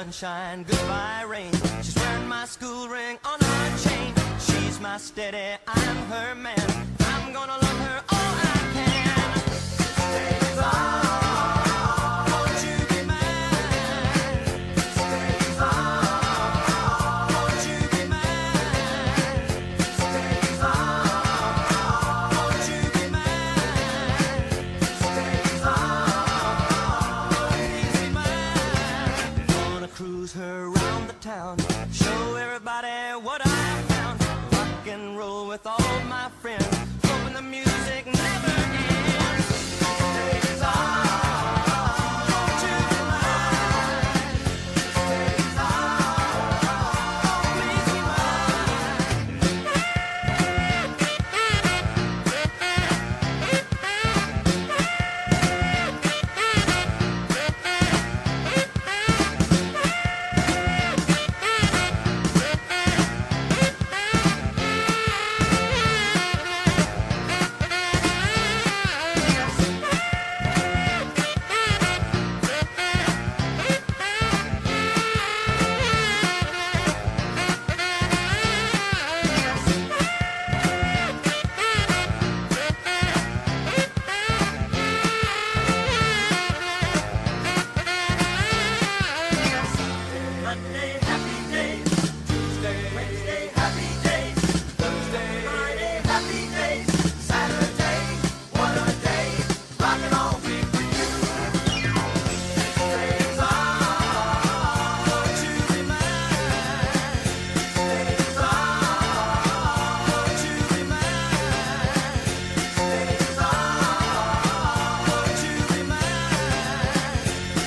sunshine, goodbye rain. She's wearing my school ring on her chain. She's my steady, I'm her man. I'm gonna love her all I can. Stays on, won't you be mine? Stays on, won't you be mine? Stays on, won't you be mine? Stays on, please be mine. Gonna cruise her around the town, show everybody what I found. Rock and roll with all my friends, hoping the music never ends. Stays on, won't you be mine? Stays on, please be Monday, happy days. Tuesday, Wednesday, happy days. Thursday, Friday, happy days. Saturday, what a day. Rockin' all week with you. Stays on, won't you be mine? Stays on, won't you be mine? Stays on, won't you be mine?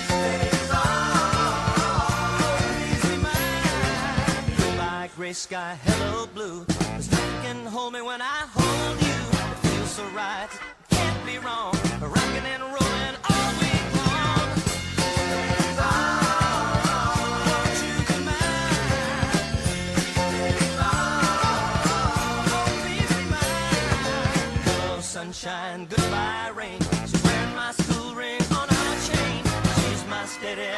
Stays on, please be mine. Goodbye gray sky, hello blue. There's nothing can hold me when I hold you. It feels so right, it can't be wrong. Rocking and rolling all week long. Stays on, won't you be mine? Stays on, please be mine. Hello sunshine, goodbye rain. She's wearing my school ring on her chain. She's my steady